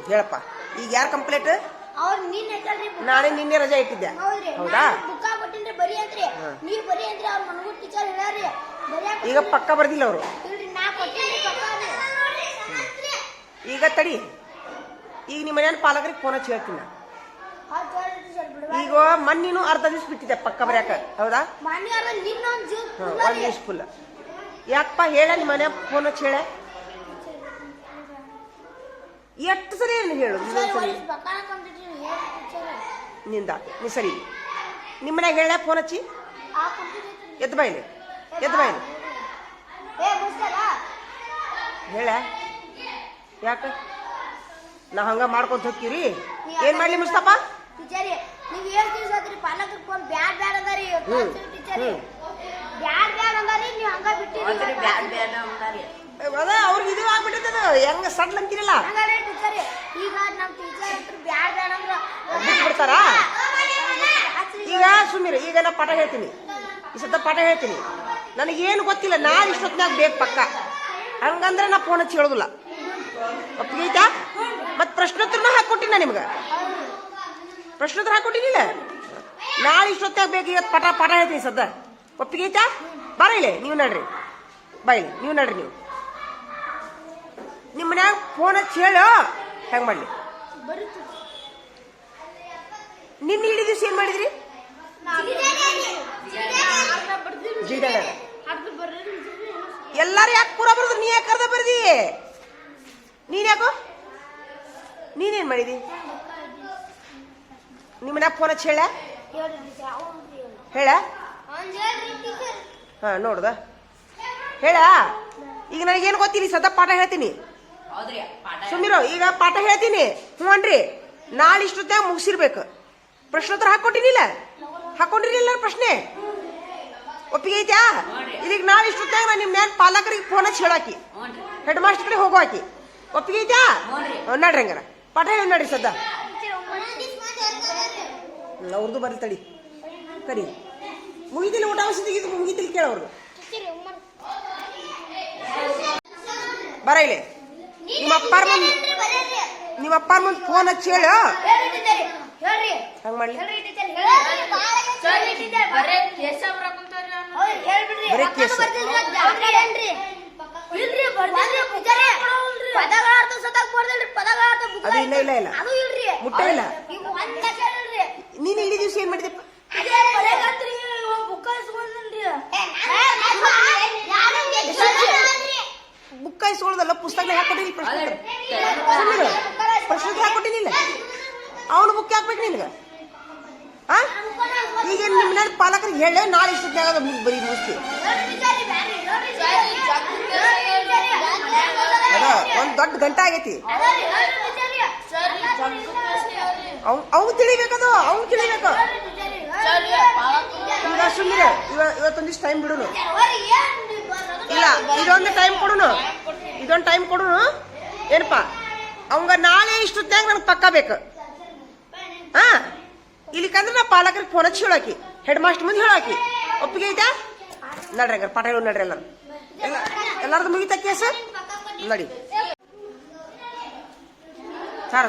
ಹೇಳಪ್ಪ. ಈಗ ಯಾರು ಕಂಪ್ಲೇಂಟ್? ನಾಳೆ ನಿನ್ನೆ ರಜೆ ಇಟ್ಟಿದ್ದೆ. ಹೌದಾ? ಈಗ ಪಕ್ಕ ಬರ್ದಿಲ್ಲ ಅವರು. ಈಗ ತಡಿ, ಈಗ ನಿಮ್ಮ ಮನೆಯ ಪಾಲಕರಿಗೆ ಫೋನ್ ಹಚ್ಚಿ ಹೇಳ್ತೀನಿ. ಈಗ ಮಣ್ಣಿನೂ ಅರ್ಧ ದಿವ್ಸ ಬಿಟ್ಟಿದ್ದೆ ಪಕ್ಕ ಬರ್ಯಾಕ. ಹೌದಾ? ಒಂದ್ ದಿವ್ಸ ಫುಲ್. ಯಾಕಪ್ಪ ಹೇಳ, ನಿಮ್ಮ ಮನೆ ಫೋನ್ ಹಚ್ಚಿ ಹೇಳ. ಎಷ್ಟು ಸರಿ ಏನು ಹೇಳು ನಿಂದ ನೀ ಸರಿ. ನಿಮ್ಮ ಮನ್ಯಾಗ ಹೇಳ ಫೋನ್ ಹಚ್ಚಿ. ಎದ್ದು ಬಾಯಿಲಿ ಹೇಳ. ಯಾಕ ನಾವ್ ಹಂಗ ಮಾಡ್ಕೊಂತ ಹೋಗ್ತೀವ್ರಿ? ಏನ್ ಮಾಡ್ಲಿ ಮುಸ್ತಫ? ಅವ್ರಿಗೆ ಇದು ಆಗ್ಬಿಟ್ಟದ, ಹೆಂಗ ಸಡ್ಲ್ ಅಂತೀರಲ್ಲ ಬಿಟ್ಬಿಡ್ತಾರ. ಈಗ ಸುಮ್ಮೀರಿ, ಈಗ ನಾ ಪಾಠ ಹೇಳ್ತೀನಿ, ಈ ಸದ್ದ ಪಾಠ ಹೇಳ್ತೀನಿ. ನನಗೇನು ಗೊತ್ತಿಲ್ಲ, ನಾನು ಇಷ್ಟೊತ್ತಿನಾಗ ಬೇಕು ಪಕ್ಕ. ಹಂಗಂದ್ರೆ ನಾ ಫೋನ್ ಹಚ್ಚಿ ಹೇಳುದಿಲ್ಲ. ಒಪ್ಪಿಗೆ ಐತಾ? ಮತ್ ಪ್ರಶ್ನೋತ್ತರನ ಹಾಕೊಟ್ಟಿನ ನಿಮ್ಗೆ, ಪ್ರಶ್ನೋತ್ತರ ಹಾಕೊಟ್ಟಿನಿಲ್ಲ. ನಾಳೆ ಇಷ್ಟೊತ್ತಾಗ ಬೇಕು, ಇವತ್ತು ಪಾಠ ಹೇಳ್ತೀನಿ ಸದ್ದ. ಒಪ್ಪಿಗೆ ಐತಾ? ಬಾರ ಇಲ್ಲಿ, ನೀವು ನಡ್ರಿ, ಬಾಯಿಲಿ ನೀವು ನಡ್ರಿ. ನೀವು ನಿಮ್ಮ ಮನ್ಯಾಗ ಫೋನ್ ಹಚ್ಚಿ ಹೇಳು. ಹೆಂಗ್ ಮಾಡ್ಲಿ? ನಿನ್ನ ಇಡೀ ದಿವ್ಸ ಏನ್ ಮಾಡಿದ್ರಿ? ಎಲ್ಲಾರು ಯಾಕೆ ಪೂರ ಬರೋದು? ನೀ ಯಾಕೆ ಅರ್ಧ ಬರ್ದಿ? ನೀನ್ ಯಾಕೋ ನೀನೇನ್ ಮಾಡಿದಿ? ನಿಮ್ಮ ಮನ್ಯಾಗ ಫೋನ್ ಹಚ್ಚಿ ಹೇಳ. ಹಾ ನೋಡುದ ಹೇಳ. ಈಗ ನನಗೇನು ಗೊತ್ತಿಲ್ಲ, ಸದಾ ಪಾಠ ಹೇಳ್ತೀನಿ. ಸುಮ್ಮಿರೋ, ಈಗ ಪಾಠ ಹೇಳ್ತೀನಿ. ಹ್ಞೂನ್ರಿ, ನಾಳೆ ಇಷ್ಟೊತ್ತಾಗ ಮುಗಿಸಿರ್ಬೇಕು. ಪ್ರಶ್ನೋತ್ತರ ಹಾಕೊಂಡಿರ್ಲಿಲ್ಲ ಪ್ರಶ್ನೆ. ಒಪ್ಪಿಗೆ ಐತ್ಯಾ? ಇದೀಗ ನಾಳೆ ಇಷ್ಟೊತ್ತಾಗ ನಾನು ನಿಮ್ಮ ಪಾಲಕರಿಗೆ ಫೋನ್ ಹಚ್ಚಿ ಹೇಳಾಕಿ, ಹೆಡ್ ಮಾಸ್ಟರ್ ಕಡೆ ಹೋಗೋಕಿ. ಒಪ್ಪಿಗೆ ಐತ್ಯಾ? ನಡ್ರಿ ಹಂಗಾರ ಪಾಠ ಹೇಳಿ ನಡ್ರಿ ಸದ್ದ. ಅವ್ರದ್ದು ಬರ್ಲಿ ತಡಿ, ಕರಿ. ಮುಗಿತಿಲ್ಲ ಊಟ ಔಷಧಿಗಿದ್ದು ಮುಗಿತಿಲ್ಲ ಕೇಳವ್ರದ್ದು. ಬರ ಇಲ್ಲಿ, ನಿಮ್ಮ ಅಪ್ಪಾರ ಮುಂದೆ ಫೋನ್ ಹಚ್ಚಿ ಹೇಳು. ಹಂಗ ಮಾಡ್ಲಿ? ಬರೇ ಕೇಸ. ಅದು ಇಲ್ಲ ಮುಟ್ಟ ಇಲ್ಲ. ನೀನು ಇಡೀ ದಿವಸ ಏನ್ ಮಾಡಿದೆ? ಬುಕ್ಕ ಇಸ್ಕೊಳ್ಳೋದಲ್ಲ, ಪುಸ್ತಕ ಹಾಕೊಟ್ಟಿನಿ. ಪ್ರಶ್ನೆ ಹಾಕೊಟ್ಟಿನಿಲ್ಲ. ಅವನು ಬುಕ್ ಹಾಕ್ಬೇಕು ನಿನ್ಗ. ಈಗ ನಿಮ್ಮ ಪಾಲಕರಿಗೆ ಹೇಳ, ನಾಳೆ ಇಷ್ಟೊತ್ತಾಗ ಬರೀ ಮುಗಿಸ್ತಿ. ಒಂದ್ ದೊಡ್ಡ ಗಂಟೆ ಆಗೈತಿ. ಅವ್ನು ತಿಳಿಬೇಕದು, ಅವ್ನು ತಿಳಿಬೇಕು. ಈಗ ಸುಮ್ಮನೆ ಇವತ್ತೊಂದಿಷ್ಟು ಟೈಮ್ ಬಿಡುನು. ಇಲ್ಲ, ಇದೊಂದು ಟೈಮ್ ಕೊಡುನು. ಏನಪ್ಪಾ, ಅವಂಗ ನಾಳೆ ಇಷ್ಟೊತ್ತಾಗ ನನಗೆ ಪಕ್ಕ ಬೇಕು. ಹಾ, ಇಲ್ಲಿಕಂದ್ರೆ ನಾ ಪಾಲಕರಿಗೆ ಫೋನ್ ಹಚ್ಚಿ ಹೇಳಾಕಿ, ಹೆಡ್ ಮಾಸ್ಟರ್ ಮುಂದೆ ಹೇಳಾಕಿ. ಒಪ್ಪಿಗೆ ಐತಾ? ನಡ್ರಿ ಹಂಗಾರ ಪಾಠ ಹೇಳು ನಡ್ರಿ. ಎಲ್ಲಾರ್ದು ಮುಗಿತಾ ಕೇಸ? ನಡಿ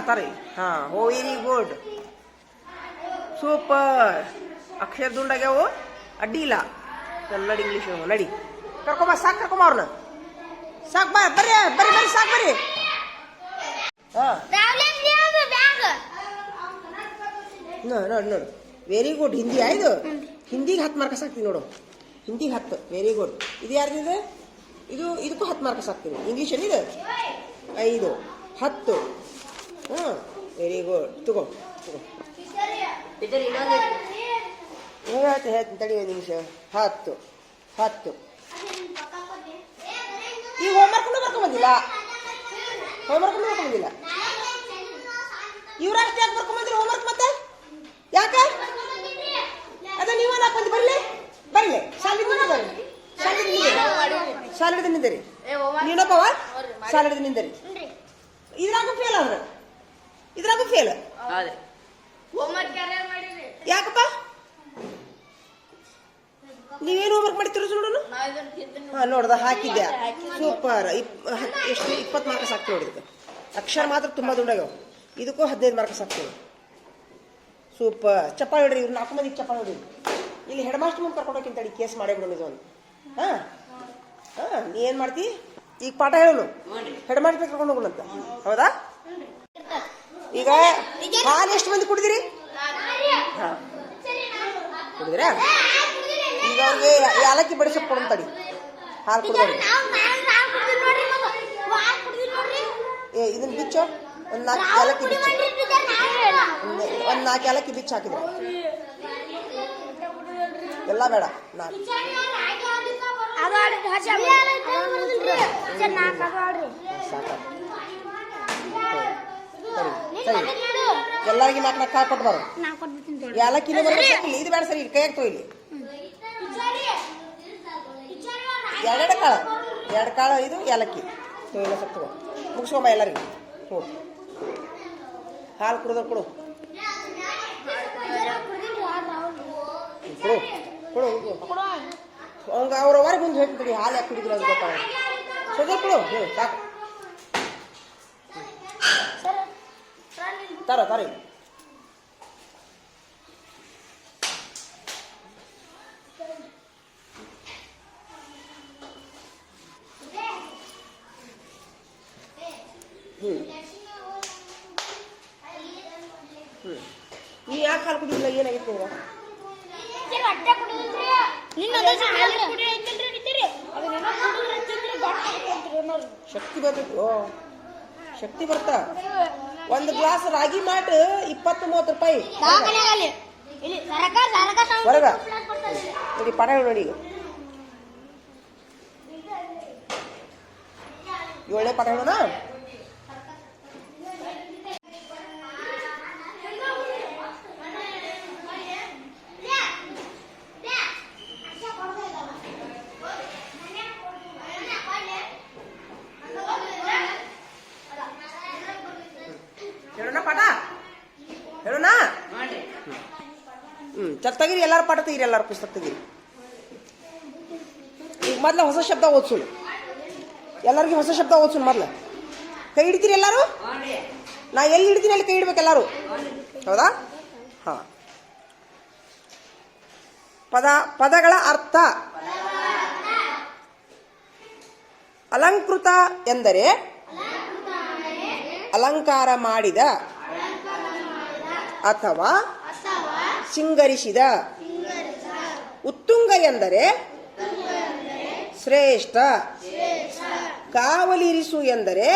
ತಾರಿ. ಹಾ, ಓ ವೆರಿ ಗುಡ್, ಸೂಪರ್. ಅಕ್ಷರ ದುಂಡಾಗ್ಯಾವು, ಅಡ್ಡಿ ಇಲ್ಲ. ಕನ್ನಡ ಇಂಗ್ಲೀಷ್ ನಡಿ. ಕರ್ಕೊಂಬ, ಸಾಕು ಕರ್ಕೊಂಬ ಅವ್ರನ್ನ. ಸಾಕು ಬಾ, ಬರ್ರಿ ಸಾಕು ಬರ್ರಿ. ನೋಡು, ವೆರಿ ಗುಡ್. ಹಿಂದಿ ಆಯ್ತು. ಹಿಂದಿಗೆ 10 ಮಾರ್ಕ್ಸ್ ಹಾಕ್ತೀನಿ ನೋಡು. ಹಿಂದಿಗೆ 10, ವೆರಿ ಗುಡ್. ಇದು ಯಾರ್ದಿದೆ? ಇದಕ್ಕೂ 10 ಮಾರ್ಕ್ಸ್ ಹಾಕ್ತೀನಿ. ಇಂಗ್ಲೀಷ್ ಏನಿದೆ? 5, 10. Very good. ತಗೋ ಹೇಳ್ತೀನಿ ತಡಿ ಒಂದು ನಿಮಿಷ. 10. ಈಗ ಹೋಮ್ವರ್ಕ್ನು ಬರ್ಕೊಂಬಂದಿಲ್ಲ. ಇವ್ರಷ್ಟು ಯಾಕೆ ಬರ್ಕೊಂಬಂದ್ರಿ ಹೋಮ್ವರ್ಕ್? ಮತ್ತೆ ಯಾಕೆ ಅದ ನೀವ ಹಾಕೊಂಡ್ ಬರ್ಲಿ ಶಾಲೆ ನಿಂದರಿ. ನೀನೊಬ್ಬವ ಶಾಲೆ ನಿಂದರಿ. ಇದ್ರಾಗೂ ಫೇಲ್. ಯಾಕಪ್ಪ? ನೀವೇನು ಹೋಮ್ವರ್ಕ್ ಮಾಡ್ತಿರೋ ನೋಡೋಣ. ಹಾ ನೋಡ್ದ, ಹಾಕಿದ್ಯಾ? ಸೂಪರ್. ಎಷ್ಟು 20 ಮಾರ್ಕ್ಸ್ ಹಾಕಿ ನೋಡಿದ್ದೆ. ಅಕ್ಷರ ಮಾತ್ರ ತುಂಬ ದುಂಡಾಗ್ಯಾವ. ಇದಕ್ಕೂ 15 ಮಾರ್ಕ್ಸ್ ಹಾಕ್ತೀವಿ. ಸೂಪರ್. ಚಪ್ಪಾಳೆ ಹೊಡ್ರಿ, ಇವ್ರು 4 ಮಂದಿಗೆ ಚಪ್ಪಾಳೆ ಹೊಡ್ರಿ. ಇಲ್ಲಿ ಹೆಡ್ ಮಾಸ್ಟರ್ ಮುಂದೆ ಕರ್ಕೊಂಡೋಗಿಂತ ಕೇಸ್ ಮಾಡೇ ಬಿಡೋಣ ಇದು ಒಂದು. ಹಾಂ ಹಾಂ, ನೀ ಏನು ಮಾಡ್ತಿ ಈಗ? ಪಾಠ ಹೇಳು, ಹೆಡ್ ಮಾಸ್ಟರ್ ಕರ್ಕೊಂಡು ಹೋಗೋಣಂತ. ಹೌದಾ? ಈಗ ಹಾಲು ಎಷ್ಟು ಮಂದಿ ಕುಡಿದಿರಿ? ಹಾಂ, ಕುಡಿದಿರಾ? ಈಗ ಅವ್ರಿಗೆ ಯಾಲಕ್ಕಿ ಬಡಿಸೋಕೆ ಕೊಡೋಣ ತಡಿ. ಹಾಲು ಕುಡಿದ್ರಿ ಇದನ್ನ ಬಿಚ್ಚು. ಒಂದು 4 ಏಲಕ್ಕಿ ಬಿಚ್ಚು. ಒಂದು 4 ಏಲಕ್ಕಿ ಬಿಚ್ಚು ಹಾಕಿದ್ರೆ ಎಲ್ಲ ಬೇಡ. 4 ಎಲ್ಲರಿಗೆ 4 ಕಾಳು ಕೊಟ್ಬಾರ. ಏಲಕ್ಕಿನ ಇದು ಬೇಡ ಸರಿ. ಕೈ ಆಗ್ತೋ ಇಲ್ಲಿ 2 ಕಾಳು, 2 ಕಾಳು ಇದು ಏಲಕ್ಕಿ ತೊಗೊಳ್ಳೋ ಸ್ವಲ್ಪ ತಗೋ. ಮುಗಿಸ್ಕೊಂಬ ಎಲ್ಲರಿಗೂ. ಹ್ಞೂ, ಹಾಲು ಕುಡಿದ್ರೆ ಕೊಡು ಕೊಡು ಕೊಡು. ಹಂಗೆ ಅವ್ರ ಹೊರಗೆ ಮುಂದೆ ಹೇಳ್ತೀನಿ, ಹಾಲು ಯಾಕೆ ಕುಡಿದ್ರು ಅದು ಗೊತ್ತಾಗ. ಸ್ವಲ್ಪ ಕೊಡು. ಹ್ಞೂ, ಸಾಕು. ತರ ನೀ ಯಾಕೆ ಹಾಲು ಕುಡಿದಿಲ್ಲ? ಏನಾಗಿತ್ತು ಶಕ್ತಿ ಬರ್ತೈತಿ. ಓ, ಶಕ್ತಿ ಬರ್ತಾ. ಒಂದು ಗ್ಲಾಸ್ ರಾಗಿ ಮಾಟ್ 20-30 ರೂಪಾಯಿ ಹೊರಗ. ನೋಡಿ ಪಾಠ ನೋಡಿ. 7ನೇ ಪಾಠ ಹೇಳೋಣ. ಹೇಳೋಣ ಪಾಠ ಹೇಳೋಣ. ಚಕ್ ತೆಗೀರಿ, ಎಲ್ಲಾರು ಪಾಠ ತೆಗೀರಿ, ಎಲ್ಲಾರು ಪುಸ್ತಕ ತೆಗೀರಿ. ಈಗ ಮೊದ್ಲ ಹೊಸ ಶಬ್ದ ಓದ್ಸುಳು. ಎಲ್ಲರಿಗೂ ಹೊಸ ಶಬ್ದ ಓದ್ಸುಳು. ಮೊದ್ಲ ಕೈ ಹಿಡಿತೀರಿ ಎಲ್ಲಾರು? ನಾ ಎಲ್ಲಿ ಹಿಡ್ತೀನಿ ಅಲ್ಲಿ ಕೈ ಹಿಡ್ಬೇಕು ಎಲ್ಲಾರು. ಹೌದಾ? ಹಾ. ಪದಗಳ ಅರ್ಥ. ಅಲಂಕೃತ ಎಂದರೆ ಅಲಂಕಾರ ಮಾಡಿದ ಅಥವಾ ಸಿಂಗರಿಸಿದ. ಉತ್ತುಂಗ ಎಂದರೆ ಶ್ರೇಷ್ಠ. ಕಾವಲಿರಿಸು ಎಂದರೆ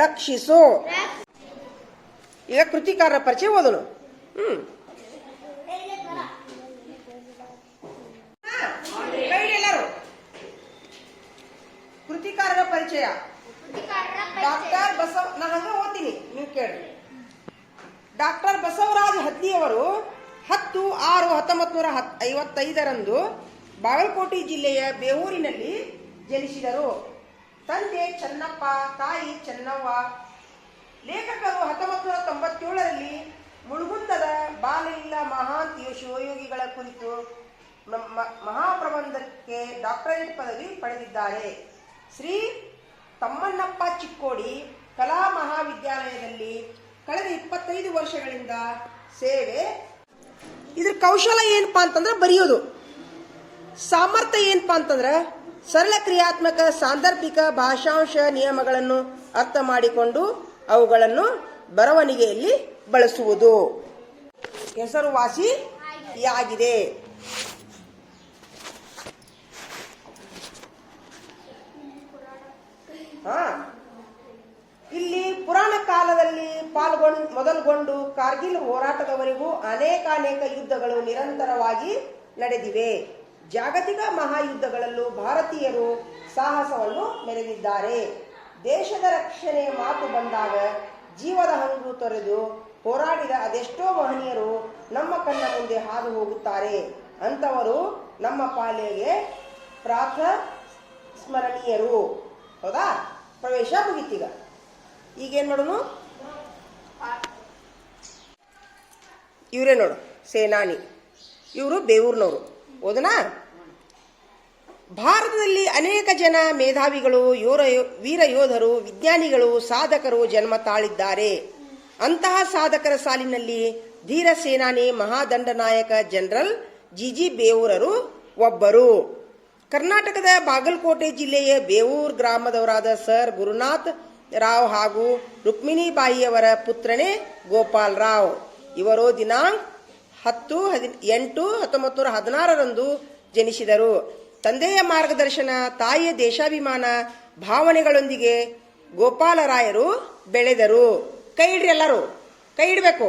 ರಕ್ಷಿಸು. ಈಗ ಕೃತಿಕಾರರ ಪರಿಚಯ ಓದೋಣ. ಎಲ್ಲರೂ ಕೃತಿಕಾರರ ಪರಿಚಯ. ಡಾಕ್ಟರ್ ನಾನು ಹಂಗ ಓದ್ತೀನಿ, ನೀವು ಕೇಳಿ. ಡಾಕ್ಟರ್ ಬಸವರಾಜ ಹದ್ದಿಯವರು 10/6/1955 ಬಾಗಲಕೋಟೆ ಜಿಲ್ಲೆಯ ಬೇವೂರಿನಲ್ಲಿ ಜನಿಸಿದರು. ತಂದೆ ಚೆನ್ನಪ್ಪ, ತಾಯಿ ಚೆನ್ನವ್ವ. ಲೇಖಕರು 1997ರಲ್ಲಿ ಮುಳುಗುಂದದ ಬಾಲಲೀಲ ಮಹಾಂತ ಶಿವಯೋಗಿಗಳ ಕುರಿತು ಮಹಾಪ್ರಬಂಧಕ್ಕೆ ಡಾಕ್ಟರೇಟ್ ಪದವಿ ಪಡೆದಿದ್ದಾರೆ. ಶ್ರೀ ತಮ್ಮಣ್ಣಪ್ಪ ಚಿಕ್ಕೋಡಿ ಕಲಾ ಮಹಾವಿದ್ಯಾಲಯದಲ್ಲಿ ಕಳೆದ 25 ವರ್ಷಗಳಿಂದ ಸೇವೆ. ಇದ್ರ ಕೌಶಲ ಏನಪ್ಪಾ ಅಂತಂದ್ರೆ ಬರೆಯೋದು. ಸಾಮರ್ಥ್ಯ ಏನಪ್ಪಾ ಅಂತಂದ್ರೆ ಸರಳ ಕ್ರಿಯಾತ್ಮಕ ಸಾಂದರ್ಭಿಕ ಭಾಷಾಂಶ ನಿಯಮಗಳನ್ನು ಅರ್ಥ ಮಾಡಿಕೊಂಡು ಅವುಗಳನ್ನು ಬರವಣಿಗೆಯಲ್ಲಿ ಬಳಸುವುದು. ಹೆಸರುವಾಸಿಯಾಗಿದೆ. ಇಲ್ಲಿ ಪುರಾಣ ಕಾಲದಲ್ಲಿ ಮೊದಲುಗೊಂಡು ಕಾರ್ಗಿಲ್ ಹೋರಾಟದವರೆಗೂ ಅನೇಕ ಯುದ್ಧಗಳು ನಿರಂತರವಾಗಿ ನಡೆದಿವೆ. ಜಾಗತಿಕ ಮಹಾಯುದ್ಧಗಳಲ್ಲೂ ಭಾರತೀಯರು ಸಾಹಸವನ್ನು ಮೆರೆದಿದ್ದಾರೆ. ದೇಶದ ರಕ್ಷಣೆಯ ಮಾತು ಬಂದಾಗ ಜೀವದ ಹಂಗು ತೊರೆದು ಹೋರಾಡಿದ ಅದೆಷ್ಟೋ ಮಹನೀಯರು ನಮ್ಮ ಕಣ್ಣ ಮುಂದೆ ಹಾದು ಹೋಗುತ್ತಾರೆ. ಅಂತವರು ನಮ್ಮ ಪಾಲಿಗೆ ಸ್ಮರಣೀಯರು. ಹೌದಾ? ಪ್ರವೇಶ ಮುಗಿತೀಗ. ಈಗೇನ್ ಮಾಡೋಣ? ಇವರೇ ನೋಡು, ಸೇನಾನಿ. ಇವರು ಬೇವೂರ್ನವರು. ಓದನಾ? ಭಾರತದಲ್ಲಿ ಅನೇಕ ಜನ ಮೇಧಾವಿಗಳು, ವೀರ ಯೋಧರು, ವಿಜ್ಞಾನಿಗಳು, ಸಾಧಕರು ಜನ್ಮ ತಾಳಿದ್ದಾರೆ. ಅಂತಹ ಸಾಧಕರ ಸಾಲಿನಲ್ಲಿ ಧೀರ ಸೇನಾನಿ ಮಹಾದಂಡನಾಯಕ ಜನರಲ್ ಜಿ ಬೇವೂರರು ಒಬ್ಬರು. ಕರ್ನಾಟಕದ ಬಾಗಲಕೋಟೆ ಜಿಲ್ಲೆಯ ಬೇವೂರ್ ಗ್ರಾಮದವರಾದ ಸರ್ ಗುರುನಾಥ್ ರಾವ್ ಹಾಗೂ ರುಕ್ಮಿಣಿಬಾಯಿಯವರ ಪುತ್ರನೇ ಗೋಪಾಲ್ ರಾವ್. ಇವರು ದಿನಾಂಕ 10/8/1916 ಜನಿಸಿದರು. ತಂದೆಯ ಮಾರ್ಗದರ್ಶನ, ತಾಯಿಯ ದೇಶಾಭಿಮಾನ ಭಾವನೆಗಳೊಂದಿಗೆ ಗೋಪಾಲರಾಯರು ಬೆಳೆದರು. ಕೈ ಇಡ್ರಿ, ಎಲ್ಲರೂ ಕೈ ಇಡಬೇಕು.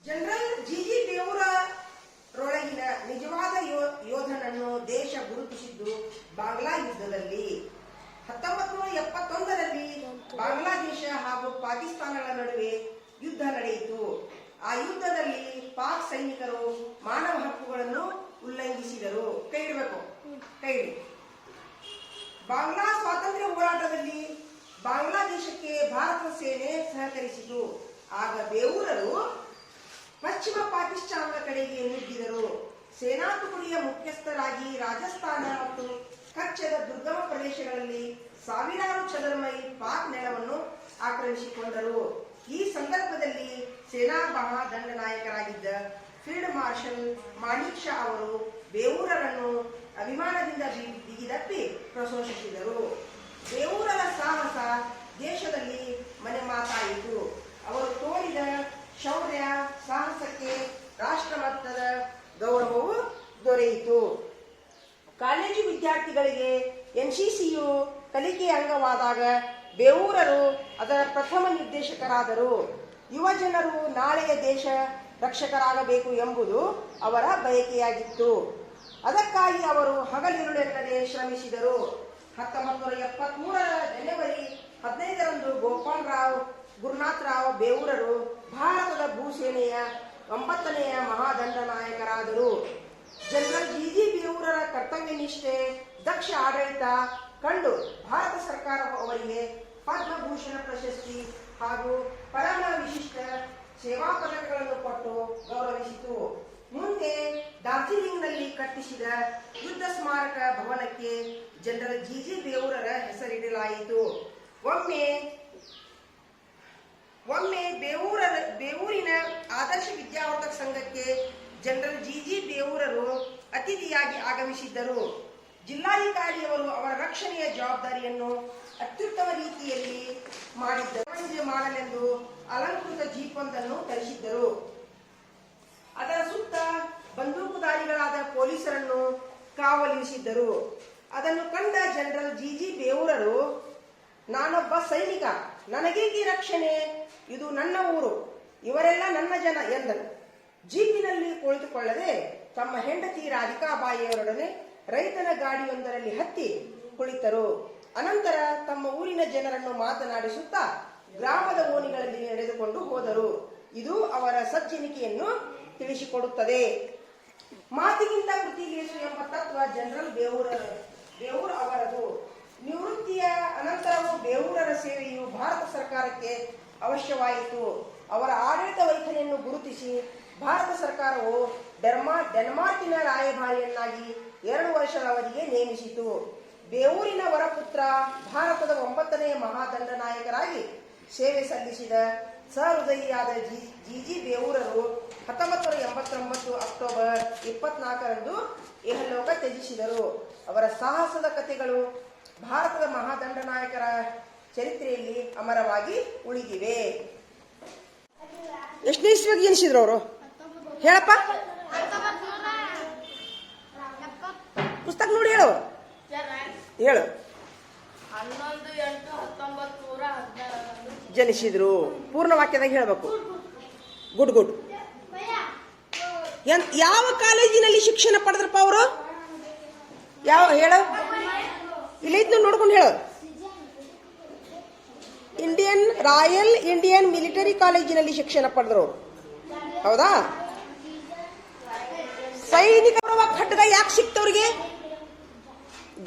ಜನರಲ್ ಜಿ ಬೇವೂರರೊಳಗಿನ ನಿಜವಾದ ಯೋಧನನ್ನು ದೇಶ ಗುರುತಿಸಿದ್ದು ಬಾಂಗ್ಲಾ ಯುದ್ಧದಲ್ಲಿ. 1971ರಲ್ಲಿ ಬಾಂಗ್ಲಾದೇಶ ಹಾಗೂ ಪಾಕಿಸ್ತಾನಗಳ ನಡುವೆ ಯುದ್ಧ ನಡೆಯಿತು. ಆ ಯುದ್ಧದಲ್ಲಿ ಪಾಕ್ ಸೈನಿಕರು ಮಾನವ ಹಕ್ಕುಗಳನ್ನು ಉಲ್ಲಂಘಿಸಿದರು. ಕೈ ಇಡಬೇಕು, ಕೈ ಇಡಿ. ಬಾಂಗ್ಲಾ ಸ್ವಾತಂತ್ರ್ಯ ಹೋರಾಟದಲ್ಲಿ ಬಾಂಗ್ಲಾದೇಶಕ್ಕೆ ಭಾರತ ಸೇನೆ ಸಹಕರಿಸಿತು. ಆಗ ಬೇವೂರರು ಪಶ್ಚಿಮ ಪಾಕಿಸ್ತಾನದ ಕಡೆಗೆ ನುಗ್ಗಿದರು. ಸೇನಾ ತುಕಡಿಯ ಮುಖ್ಯಸ್ಥರಾಗಿ ರಾಜಸ್ಥಾನ ಮತ್ತು ಕಚ್ಚದ ದುರ್ಗಮ ಪ್ರದೇಶಗಳಲ್ಲಿ ಸಾವಿರಾರು ಚದರ ಮೈಲಿ ಪಾಕ್ ನೆಲವನ್ನು ಆಕ್ರಮಿಸಿಕೊಂಡರು. ಈ ಸಂದರ್ಭದಲ್ಲಿ ಸೇನಾ ಮಹಾದಂಡನಾಯಕರಾಗಿದ್ದ ಫೀಲ್ಡ್ ಮಾರ್ಷಲ್ ಮಾಣಿಕ್ ಶಾ ಅವರು ಬೇವೂರರನ್ನು ಅಭಿಮಾನದಿಂದ ಬಿಗಿದಪ್ಪಿ ಪ್ರಶಂಸಿಸಿದರು. ಬೇವೂರರ ಸಾಹಸ ದೇಶದಲ್ಲಿ ಮನೆ ಮಾತಾಯಿತು. ಅವರು ತೋರಿದ ಶೌರ್ಯ ಸಾಹಸಕ್ಕೆ ರಾಷ್ಟ್ರ ಮಟ್ಟದ ಗೌರವವು ದೊರೆಯಿತು. ಕಾಲೇಜು ವಿದ್ಯಾರ್ಥಿಗಳಿಗೆ NCCಯು ಕಲಿಕೆಯ ಅಂಗವಾದಾಗ ಬೇವೂರರು ಅದರ ಪ್ರಥಮ ನಿರ್ದೇಶಕರಾದರು. ಯುವ ಜನರು ನಾಳೆಯ ದೇಶ ರಕ್ಷಕರಾಗಬೇಕು ಎಂಬುದು ಅವರ ಬಯಕೆಯಾಗಿತ್ತು. ಅದಕ್ಕಾಗಿ ಅವರು ಹಗಲಿರುಳೆನ್ನದೆ ಶ್ರಮಿಸಿದರು. 1973 ಜನವರಿ 15 ಗೋಪಾಲ್ ರಾವ್ ಗುರುನಾಥ್ ರಾವ್ ಬೇವೂರರು ಭಾರತದ ಭೂಸೇನೆಯ 9ನೇ ಮಹಾದಂಡನಾಯಕರಾದರು. ಜನರಲ್ ಜಿ ಬೇವೂರರ ಕರ್ತವ್ಯ ನಿಷ್ಠೆ, ದಕ್ಷ ಆಡಳಿತ ಕಂಡು ಭಾರತ ಸರ್ಕಾರ ಅವರಿಗೆ ಪದ್ಮಭೂಷಣ ಪ್ರಶಸ್ತಿ ಹಾಗೂ ಪರಮ ವಿಶಿಷ್ಟ ಸೇವಾ ಪದಕಗಳನ್ನು ಕೊಟ್ಟು ಗೌರವಿಸಿತು. ಮುಂದೆ ಡಾರ್ಜಿಲಿಂಗ್ನಲ್ಲಿ ಕಟ್ಟಿಸಿದ ಯುದ್ಧ ಸ್ಮಾರಕ ಭವನಕ್ಕೆ ಜನರಲ್ ಜಿ ಬೇವೂರರ ಹೆಸರಿಡಲಾಯಿತು. ಒಮ್ಮೆ ಬೇವೂರಿನ ಆದರ್ಶ ವಿದ್ಯಾವರ್ಧಕ ಸಂಘಕ್ಕೆ ಜನರಲ್ ಜಿ ಬೇವೂರರು ಅತಿಥಿಯಾಗಿ ಆಗಮಿಸಿದ್ದರು. ಜಿಲ್ಲಾಧಿಕಾರಿಯವರು ಅವರ ರಕ್ಷಣೆಯ ಜವಾಬ್ದಾರಿಯನ್ನು ಅತ್ಯುತ್ತಮ ರೀತಿಯಲ್ಲಿ ಮಾಡಲೆಂದು ಅಲಂಕೃತ ಜೀಪೊಂದನ್ನು ತರಿಸಿದ್ದರು. ಅದರ ಸುತ್ತ ಬಂದೂಕುದಾರಿಗಳಾದ ಪೊಲೀಸರನ್ನು ಕಾವಲಿರಿಸಿದ್ದರು. ಅದನ್ನು ಕಂಡ ಜನರಲ್ ಜಿ ಬೇವೂರರು, ನಾನೊಬ್ಬ ಸೈನಿಕ, ನನಗೇಕೆ ರಕ್ಷಣೆ? ಇದು ನನ್ನ ಊರು, ಇವರೆಲ್ಲ ನನ್ನ ಜನ ಎಂದರು. ಜೀಪಿನಲ್ಲಿ ಕುಳಿತುಕೊಳ್ಳದೆ ತಮ್ಮ ಹೆಂಡತಿ ರಾಧಿಕಾಬಾಯಿಯವರೊಡನೆ ರೈತನ ಗಾಡಿಯೊಂದರಲ್ಲಿ ಹತ್ತಿ ಕುಳಿತರು. ಅನಂತರ ತಮ್ಮ ಊರಿನ ಜನರನ್ನು ಮಾತನಾಡಿಸುತ್ತಾ ಗ್ರಾಮದ ಓಣಿಗಳಲ್ಲಿ ನಡೆದುಕೊಂಡು ಹೋದರು. ಇದು ಅವರ ಸಜ್ಜನಿಕೆಯನ್ನು ತಿಳಿಸಿಕೊಡುತ್ತದೆ. ಮಾತಿಗಿಂತ ಕೃತಿಗೇಸು ಎಂಬ ತತ್ವ ಜನರಲ್ ಬೇವೂರ್ ಅವರದು. ನಿವೃತ್ತಿಯ ಅನಂತರವೂ ಬೇವೂರರ ಸೇವೆಯು ಭಾರತ ಸರ್ಕಾರಕ್ಕೆ ಅವಶ್ಯವಾಯಿತು. ಅವರ ಆಡಳಿತ ವೈಖರಿಯನ್ನು ಗುರುತಿಸಿ ಭಾರತ ಸರ್ಕಾರವು ಡೆನ್ಮಾರ್ಕಿನ ರಾಯಭಾರಿಯನ್ನಾಗಿ 2 ವರ್ಷದ ಅವಧಿಗೆ ನೇಮಿಸಿತು. ಬೇವೂರಿನ ವರಪುತ್ರ ಭಾರತದ 9ನೇ ಮಹಾದಂಡನಾಯಕರಾಗಿ ಸೇವೆ ಸಲ್ಲಿಸಿದ ಸಹೃದಯಿಯಾದ ಜಿ ಬೇವೂರರು 1989 ಅಕ್ಟೋಬರ್ 24 ಇಹಲೋಕ ತ್ಯಜಿಸಿದರು. ಅವರ ಸಾಹಸದ ಕಥೆಗಳು ಭಾರತದ ಮಹಾದಂಡನಾಯಕರ ಚರಿತ್ರೆಯಲ್ಲಿ ಅಮರವಾಗಿ ಉಳಿದಿವೆ. ಎಷ್ಟನೇ ಇಸ್ವಿಗೆ ಜನಿಸಿದ್ರು ಅವರು? ಹೇಳಪ್ಪ, ಪುಸ್ತಕ ನೋಡಿ ಹೇಳು. 11/8/1916 ಜನಿಸಿದ್ರು. ಪೂರ್ಣ ವಾಕ್ಯದಾಗ ಹೇಳಬೇಕು. ಗುಡ್. ಯಾವ ಕಾಲೇಜಿನಲ್ಲಿ ಶಿಕ್ಷಣ ಪಡೆದ್ರಪ್ಪ ಅವರು? ಯಾವ ಹೇಳು, ಇಲ್ಲ ಇದ್ದು ನೋಡ್ಕೊಂಡು ಹೇಳು. ರಾಯಲ್ ಇಂಡಿಯನ್ ಮಿಲಿಟರಿ ಕಾಲೇಜಿನಲ್ಲಿ ಶಿಕ್ಷಣ ಪಡೆದ್ರು. ಹೌದಾ? ಸೈನಿಕ ಗೌರವ ಖಡ್ಗ ಯಾಕೆ ಸಿಕ್ತು ಅವ್ರಿಗೆ?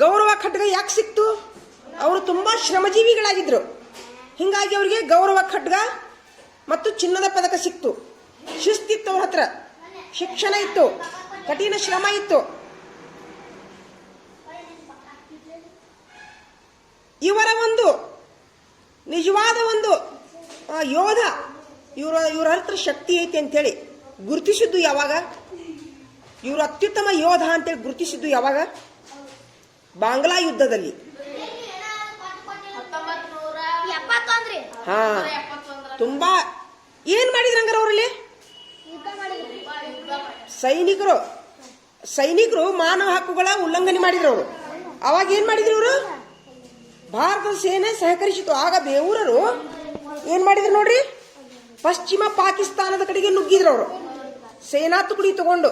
ಗೌರವ ಖಡ್ಗ ಯಾಕೆ ಸಿಕ್ತು? ಅವರು ತುಂಬಾ ಶ್ರಮಜೀವಿಗಳಾಗಿದ್ರು. ಹಿಂಗಾಗಿ ಅವರಿಗೆ ಗೌರವ ಖಡ್ಗ ಮತ್ತು ಚಿನ್ನದ ಪದಕ ಸಿಕ್ತು. ಶಿಸ್ತಿತ್ತು, ಅವ್ರ ಹತ್ರ ಶಿಕ್ಷಣ ಇತ್ತು, ಕಠಿಣ ಶ್ರಮ ಇತ್ತು. ಇವರ ಒಂದು ನಿಜವಾದ ಒಂದು ಯೋಧ, ಇವರ ಹತ್ರ ಶಕ್ತಿ ಐತಿ ಅಂತೇಳಿ ಗುರುತಿಸಿದ್ದು ಯಾವಾಗ? ಇವರು ಅತ್ಯುತ್ತಮ ಯೋಧ ಅಂತೇಳಿ ಗುರುತಿಸಿದ್ದು ಯಾವಾಗ? ಬಾಂಗ್ಲಾ ಯುದ್ಧದಲ್ಲಿ. ಹಾ, ತುಂಬಾ ಏನ್ ಮಾಡಿದ್ರು ಹಂಗಾರ ಅವರಲ್ಲಿ? ಸೈನಿಕರು ಮಾನವ ಹಕ್ಕುಗಳ ಉಲ್ಲಂಘನೆ ಮಾಡಿದ್ರು ಅವರು. ಅವಾಗ ಏನ್ ಮಾಡಿದ್ರು ಇವರು? ಭಾರತದ ಸೇನೆ ಸಹಕರಿಸಿತು. ಆಗ ಬೇವೂರರು ಏನ್ ಮಾಡಿದ್ರು ನೋಡ್ರಿ, ಪಶ್ಚಿಮ ಪಾಕಿಸ್ತಾನದ ಕಡೆಗೆ ನುಗ್ಗಿದ್ರು ಅವರು. ಸೇನಾ ತುಕಡಿ ತಗೊಂಡು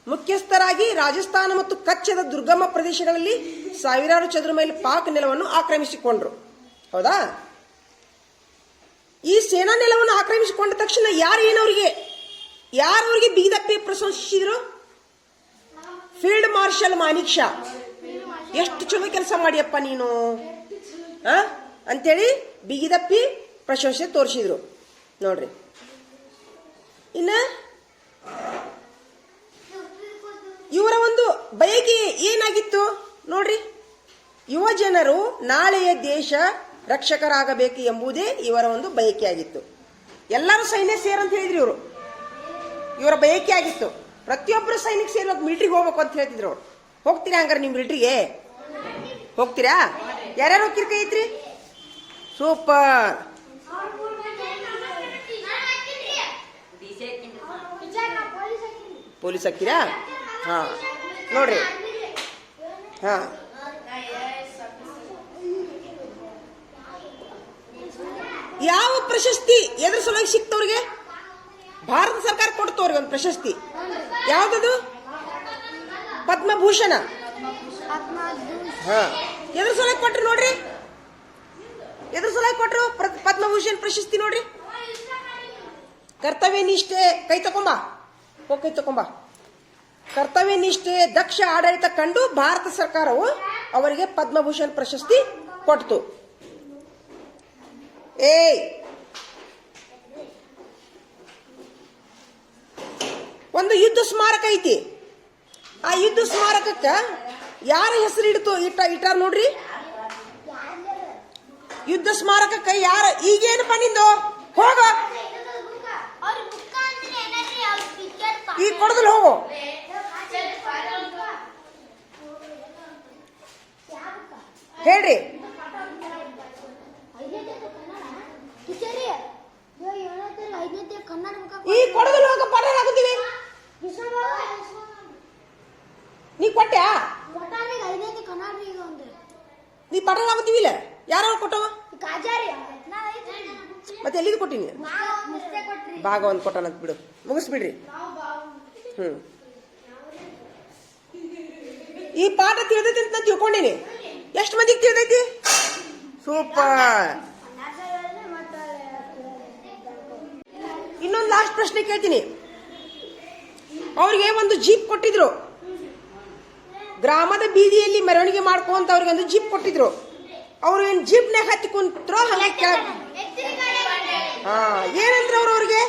ಮುಖ್ಯಸ್ಥರಾಗಿ ರಾಜಸ್ಥಾನ ಮತ್ತು ಕಚ್ಚದ ದುರ್ಗಮ ಪ್ರದೇಶಗಳಲ್ಲಿ ಸಾವಿರಾರು ಚದುರ ಮೈಲಿ ಪಾಕ್ ನೆಲವನ್ನು ಆಕ್ರಮಿಸಿಕೊಂಡ್ರು. ಹೌದಾ? ಈ ಸೇನಾ ನೆಲವನ್ನು ಆಕ್ರಮಿಸಿಕೊಂಡ ತಕ್ಷಣ ಯಾರವರಿಗೆ ಬಿಗಿದಪ್ಪಿ ಪ್ರಶಂಸಿಸಿದ್ರು? Field marshal Manekshaw. ಎಷ್ಟು ಚಲೋ ಕೆಲಸ ಮಾಡಿಯಪ್ಪ ನೀನು ಅಂತೇಳಿ ಬಿಗಿದಪ್ಪಿ ಪ್ರಶಂಸೆ ತೋರಿಸಿದ್ರು ನೋಡ್ರಿ. ಇನ್ನ ಇವರ ಒಂದು ಬಯಕೆ ಏನಾಗಿತ್ತು ನೋಡ್ರಿ, ಯುವ ಜನರು ನಾಳೆಯ ದೇಶ ರಕ್ಷಕರಾಗಬೇಕು ಎಂಬುದೇ ಇವರ ಒಂದು ಬಯಕೆ ಆಗಿತ್ತು. ಎಲ್ಲರೂ ಸೈನ್ಯ ಸೇರಂತ ಹೇಳಿದ್ರು ಇವರ ಬಯಕೆ ಆಗಿತ್ತು. ಪ್ರತಿಯೊಬ್ಬರು ಸೈನಿಕ ಸೇರ್ಬೇಕು, ಮಿಲಿಟ್ರಿಗೆ ಹೋಗ್ಬೇಕು ಅಂತ ಹೇಳ್ತಿದ್ರು ಅವ್ರು. ಹೋಗ್ತೀರಾ ಹಂಗಾರೆ ನಿಮ್ ಮಿಲಿಟ್ರಿಗೆ? ಹೋಗ್ತೀರಾ? ಯಾರ್ಯಾರು ಹೋಗ್ತಿರ್ ಕೈ ಐತ್ರಿ? ಸೂಪರ್. ಪೊಲೀಸ್ ಹಾಕಿರಾ? ಹಾ ನೋಡ್ರಿ. ಹಾ, ಯಾವ ಪ್ರಶಸ್ತಿ ಎದ್ರ ಸಲುವಾಗಿ ಸಿಕ್ತವ್ರಿಗೆ? ಭಾರತ ಸರ್ಕಾರ ಕೊಡ್ತವ್ರಿಗೆ ಒಂದು ಪ್ರಶಸ್ತಿ. ಯಾವ್ದದು? ಪದ್ಮಭೂಷಣ. ಹಾ, ಎದ್ರ ಸಲುವಾಗಿ ಕೊಟ್ರು ನೋಡ್ರಿ? ಎದ್ರ ಸಲುವಾಗಿ ಕೊಟ್ರು ಪದ್ಮಭೂಷಣ್ ಪ್ರಶಸ್ತಿ ನೋಡ್ರಿ? ಕರ್ತವ್ಯ ನಿಷ್ಠೆ, ಕೈ ತಕೊಂಬ, ಕೈ ತಕೊಂಬ. ಕರ್ತವ್ಯ ನಿಷ್ಠೆ, ದಕ್ಷ ಆಡಳಿತ ಕಂಡು ಭಾರತ ಸರ್ಕಾರವು ಅವರಿಗೆ ಪದ್ಮಭೂಷಣ್ ಪ್ರಶಸ್ತಿ ಕೊಡ್ತು. ಒಂದು ಯುದ್ಧ ಸ್ಮಾರಕ ಐತಿ. ಆ ಯುದ್ಧ ಸ್ಮಾರಕಕ್ಕ ಯಾರ ಹೆಸರು ಇಟ್ಟಾರ ನೋಡ್ರಿ? ಯುದ್ಧ ಸ್ಮಾರಕಕ್ಕೆ ಯಾರ? ಈಗೇನಪ್ಪ ನಿಂದು? ಹೋಗ, ಈಗ ಕೊಡದಲ್ಲ, ಹೋಗು. ಹೇಳ್ರಿ. ಈ ಕೊಡದಲ್ಲ, ಹೋಗ, ಪಾಠ ಹಾಕುತ್ತೀವಿ. ನೀ ಕೊಟ್ಟ್ಯಾ? ನೀ ಪಾಠ ಹಾಕುತ್ತೀವಿಲ್ಲ? ಯಾರು ಕೊಟ್ಟವ? ಮತ್ತೆ ಎಲ್ಲಿದು ಕೊಟ್ಟಿನಿ? ಭಾಗ ಒಂದು ಕೊಟ್ಟನಂತ ಬಿಡು, ಮುಗಿಸ್ಬಿಡ್ರಿ. ಈ ಪಾಠ ತಿಳಿದೈತಿ ಅಂತ ನಾನು ತಿಳ್ಕೊಂಡೀನಿ. ಎಷ್ಟು ಮಂದಿಗೆ ತಿಳಿದೈತಿ? ಸೂಪರ್. ಇನ್ನೊಂದು ಲಾಸ್ಟ್ ಪ್ರಶ್ನೆ ಕೇಳ್ತೀನಿ. ಅವ್ರಿಗೆ ಒಂದು ಜೀಪ್ ಕೊಟ್ಟಿದ್ರು. ಗ್ರಾಮದ ಬೀದಿಯಲ್ಲಿ ಮೆರವಣಿಗೆ ಮಾಡ್ಕೊಂತ ಅವ್ರಿಗೆ ಒಂದು ಜೀಪ್ ಕೊಟ್ಟಿದ್ರು. ಅವ್ರು ಏನ್ ಜೀಪ್ನಾಗ ಹತ್ತಿ ಕುಂತ್ರೋ ಹಂಗೆ ಕೆಳಗೆ. ಹಾ, ಏನಂದ್ರ ಅವ್ರಿಗೆ?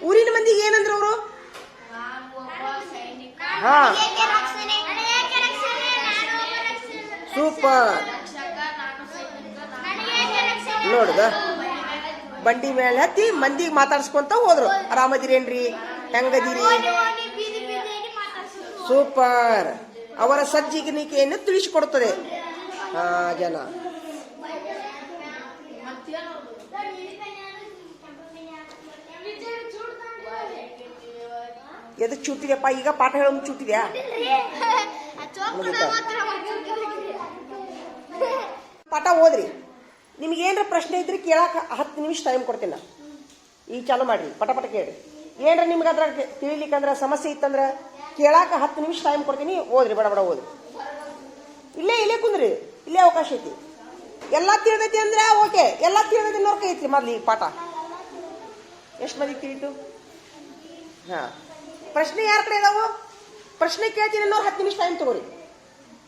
ಊರಿನ ಮಂದಿಗೆ ಏನಂದ್ರ ಅವರು? ಹಾ, ಸೂಪರ್. ನೋಡುದ, ಬಂಡಿ ಮೇಲೆ ಹತ್ತಿ ಮಂದಿಗೆ ಮಾತಾಡ್ಸ್ಕೊಂತ ಹೋದ್ರು. ಆರಾಮದಿರೇನ್ರಿ, ಹೆಂಗದಿರಿ? ಸೂಪರ್. ಅವರ ಸಜ್ಜಿಗನಿಕೆಯನ್ನು ತಿಳಿಸಿಕೊಡುತ್ತದೆ ಜನ. ಎದಕ್ ಚೂಟಿದ್ಯಪ್ಪ? ಈಗ ಪಾಠ ಹೇಳೋ ಚೂಟಿದ್ಯಾ? ಪಾಠ ಓದ್ರಿ. ನಿಮ್ಗೆ ಏನ್ರ ಪ್ರಶ್ನೆ ಇದ್ರೆ ಕೇಳಾಕ 10 ನಿಮಿಷ ಟೈಮ್ ಕೊಡ್ತೀನಿ ನಾ. ಈಗ ಚಾಲು ಮಾಡ್ರಿ, ಪಟ ಪಟ ಕೇಳ್ರಿ. ಏನ್ರ ನಿಮ್ಗೆ ಅದ್ರ ತಿಳಿಲಿಕ್ಕಂದ್ರ ಸಮಸ್ಯೆ ಇತ್ತಂದ್ರ ಕೇಳಾಕ 10 ನಿಮಿಷ ಟೈಮ್ ಕೊಡ್ತೀನಿ. ಓದ್ರಿ, ಬಡ ಬಡ ಓದ್ರಿ. ಇಲ್ಲೇ ಕುಂದ್ರಿ, ಇಲ್ಲೇ ಅವಕಾಶ ಐತಿ. ಎಲ್ಲಾ ತಿಳಿದೈತಿ ಅಂದ್ರೆ ಓಕೆ. ಎಲ್ಲಾ ತಿಳಿದೈತಿ ಅನ್ನೋರ್ ಕೈ ಐತ್ರಿ ಮೊದ್ಲು. ಈಗ ಪಾಠ ಎಷ್ಟು ಮಂದಿಗೆ ತಿಳಿತು? ಹಾ, ಪ್ರಶ್ನೆ ಯಾರ ಕಡೆ ಇದಾವು? ಪ್ರಶ್ನೆ ಕೇಳ್ತೀನಿ ಅನ್ನೋರು 10 ನಿಮಿಷ ಟೈಮ್ ತಗೋರಿ.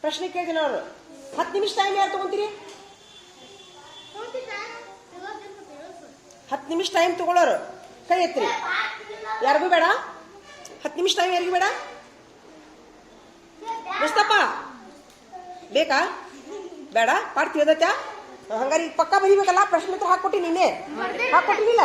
ಪ್ರಶ್ನೆ ಕೇಳ್ತೀನಿ ಅವ್ರು 10 ನಿಮಿಷ ಟೈಮ್ ಯಾರು ತಗೊಂತೀರಿ? 10 ನಿಮಿಷ ಟೈಮ್ ತಗೊಳ್ಳೋರು ಕೈ ಎತ್ರಿ. ಯಾರಿಗೂ ಬೇಡ? 10 ನಿಮಿಷ ಟೈಮ್ ಯಾರಿಗೂ ಬೇಡ? ಮುಸ್ತಫಾ ಬೇಕಾ? ಬೇಡ ಪಾಠ ತಿಳಿದೈತಾ ಹಂಗಾರೆ ಈಗ ಪಕ್ಕ ಬರೀಬೇಕಲ್ಲ ಪ್ರಶ್ನೆ ಉತ್ತರ ಹಾಕೊಟ್ಟಿ ನೀನೆ ಹಾಕೊಟ್ಟಿನಿಲ್ಲ